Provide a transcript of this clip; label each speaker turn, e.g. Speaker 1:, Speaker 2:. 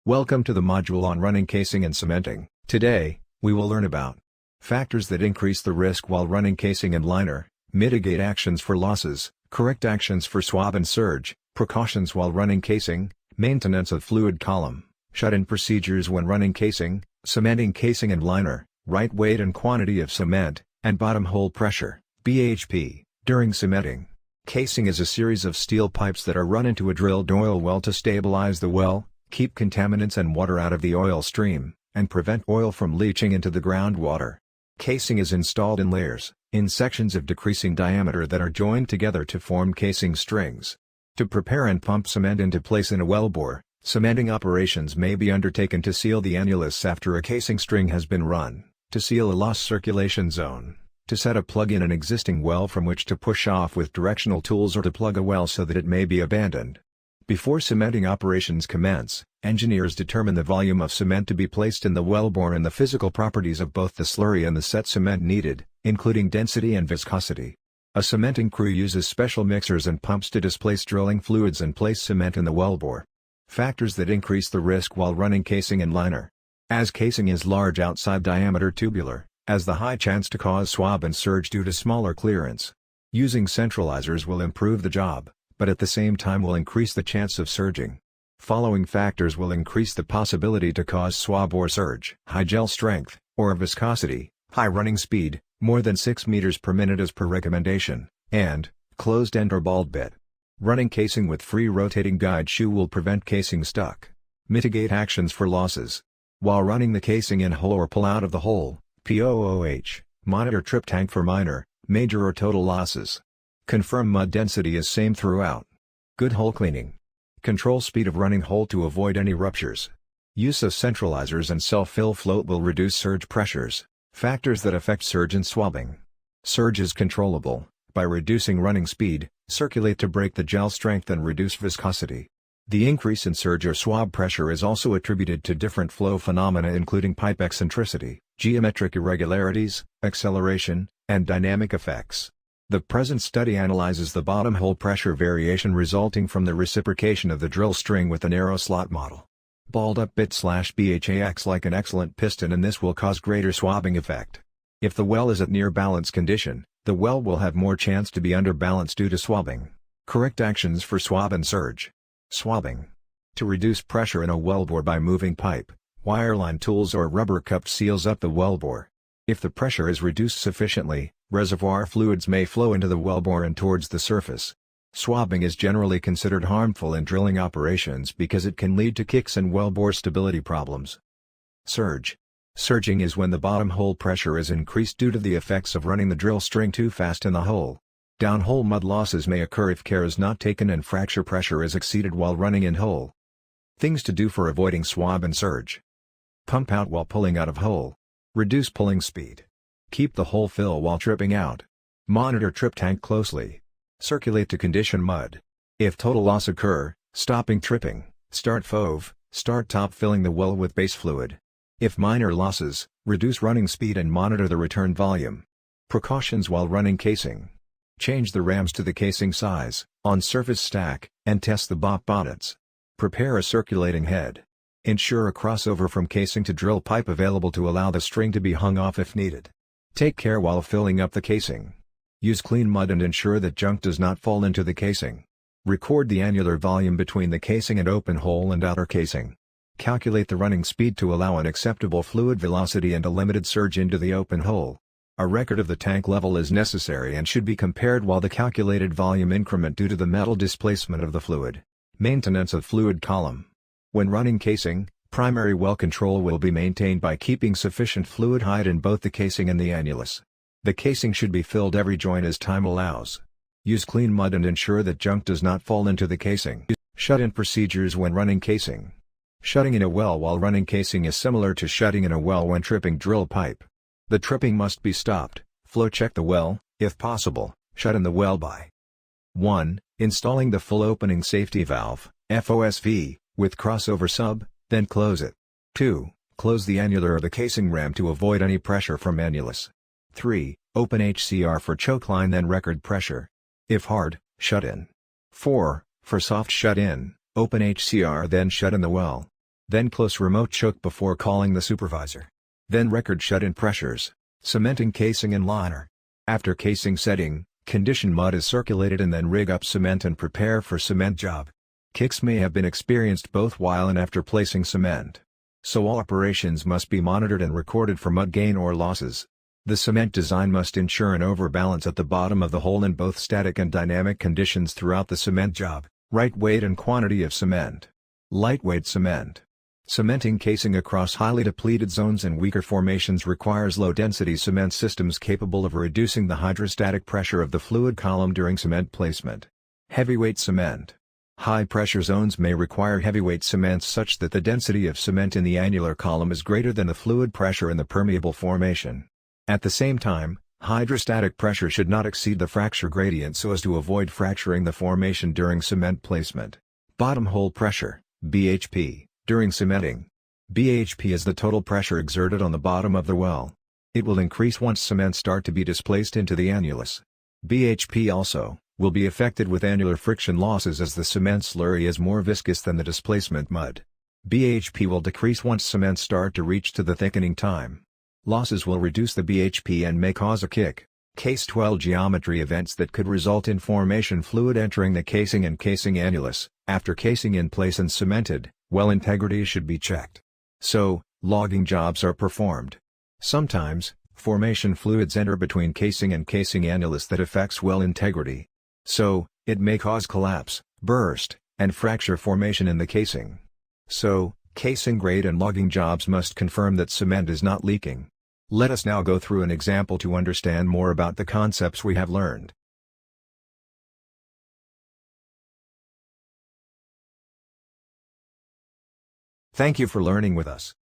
Speaker 1: Welcome to the module on running casing and cementing. Today, we will learn about factors that increase the risk while running casing and liner, mitigate actions for losses, correct actions for swab and surge, precautions while running casing, maintenance of fluid column, shut-in procedures when running casing, cementing casing and liner, right weight and quantity of cement, and bottom hole pressure, BHP, during cementing. Casing is a series of steel pipes that are run into a drilled oil well to stabilize the well, keep contaminants and water out of the oil stream, and prevent oil from leaching into the groundwater. Casing is installed in layers, in sections of decreasing diameter that are joined together to form casing strings. To prepare and pump cement into place in a wellbore, cementing operations may be undertaken to seal the annulus after a casing string has been run, to seal a lost circulation zone, to set a plug in an existing well from which to push off with directional tools, or to plug a well so that it may be abandoned. Before cementing operations commence, engineers determine the volume of cement to be placed in the wellbore and the physical properties of both the slurry and the set cement needed, including density and viscosity. A cementing crew uses special mixers and pumps to displace drilling fluids and place cement in the wellbore. Factors that increase the risk while running casing and liner. As casing is large outside diameter tubular, has the high chance to cause swab and surge due to smaller clearance. Using centralizers will improve the job, but at the same time will increase the chance of surging. Following factors will increase the possibility to cause swab or surge: high gel strength, or viscosity, high running speed, more than 6 meters per minute as per recommendation, and closed end or ball bit. Running casing with free rotating guide shoe will prevent casing stuck. Mitigate actions for losses. While running the casing in hole or pull out of the hole, POOH, monitor trip tank for minor, major or total losses. Confirm mud density is same throughout. Good hole cleaning. Control speed of running hole to avoid any ruptures. Use of centralizers and self-fill float will reduce surge pressures. Factors that affect surge and swabbing. Surge is controllable by reducing running speed, circulate to break the gel strength and reduce viscosity. The increase in surge or swab pressure is also attributed to different flow phenomena including pipe eccentricity, geometric irregularities, acceleration, and dynamic effects. The present study analyzes the bottom hole pressure variation resulting from the reciprocation of the drill string with the narrow slot model. Balled up bit/BHA acts like an excellent piston, and this will cause greater swabbing effect. If the well is at near balance condition, the well will have more chance to be under balance due to swabbing. Correct actions for swab and surge. Swabbing. To reduce pressure in a wellbore by moving pipe, wireline tools or rubber cupped seals up the wellbore. If the pressure is reduced sufficiently, reservoir fluids may flow into the wellbore and towards the surface. Swabbing is generally considered harmful in drilling operations because it can lead to kicks and wellbore stability problems. Surge. Surging is when the bottom hole pressure is increased due to the effects of running the drill string too fast in the hole. Downhole mud losses may occur if care is not taken and fracture pressure is exceeded while running in hole. Things to do for avoiding swab and surge. Pump out while pulling out of hole. Reduce pulling speed. Keep the hole fill while tripping out. Monitor trip tank closely. Circulate to condition mud. If total loss occur, stopping tripping, start FOV, start top filling the well with base fluid. If minor losses, reduce running speed and monitor the return volume. Precautions while running casing. Change the rams to the casing size, on surface stack, and test the bonnets. Prepare a circulating head. Ensure a crossover from casing to drill pipe available to allow the string to be hung off if needed. Take care while filling up the casing. Use clean mud and ensure that junk does not fall into the casing. Record the annular volume between the casing and open hole and outer casing. Calculate the running speed to allow an acceptable fluid velocity and a limited surge into the open hole. A record of the tank level is necessary and should be compared while the calculated volume increment due to the metal displacement of the fluid. Maintenance of fluid column. When running casing, primary well control will be maintained by keeping sufficient fluid height in both the casing and the annulus. The casing should be filled every joint as time allows. Use clean mud and ensure that junk does not fall into the casing. Shut-in procedures when running casing. Shutting in a well while running casing is similar to shutting in a well when tripping drill pipe. The tripping must be stopped. Flow check the well, if possible, shut in the well by 1. Installing the full opening safety valve, FOSV, with crossover sub, then close it. 2. Close the annular or the casing ram to avoid any pressure from annulus. 3. Open HCR for choke line then record pressure. If hard, shut in. 4. For soft shut in, open HCR then shut in the well. Then close remote choke before calling the supervisor. Then record shut-in pressures. Cementing casing and liner. After casing setting, conditioned mud is circulated and then rig up cement and prepare for cement job. Kicks may have been experienced both while and after placing cement. So all operations must be monitored and recorded for mud gain or losses. The cement design must ensure an overbalance at the bottom of the hole in both static and dynamic conditions throughout the cement job. Right weight and quantity of cement. Lightweight cement. Cementing casing across highly depleted zones and weaker formations requires low-density cement systems capable of reducing the hydrostatic pressure of the fluid column during cement placement. Heavyweight cement. High-pressure zones may require heavyweight cements such that the density of cement in the annular column is greater than the fluid pressure in the permeable formation. At the same time, hydrostatic pressure should not exceed the fracture gradient so as to avoid fracturing the formation during cement placement. Bottom hole pressure, BHP. During cementing, BHP is the total pressure exerted on the bottom of the well. It will increase once cement start to be displaced into the annulus. BHP also will be affected with annular friction losses as the cement slurry is more viscous than the displacement mud. BHP will decrease once cement start to reach to the thickening time. Losses will reduce the BHP and may cause a kick. Case 12 geometry events that could result in formation fluid entering the casing and casing annulus. After casing in place and cemented, well integrity should be checked. So, logging jobs are performed. Sometimes, formation fluids enter between casing and casing annulus that affects well integrity. So, it may cause collapse, burst, and fracture formation in the casing. So, casing grade and logging jobs must confirm that cement is not leaking. Let us now go through an example to understand more about the concepts we have learned. Thank you for learning with us.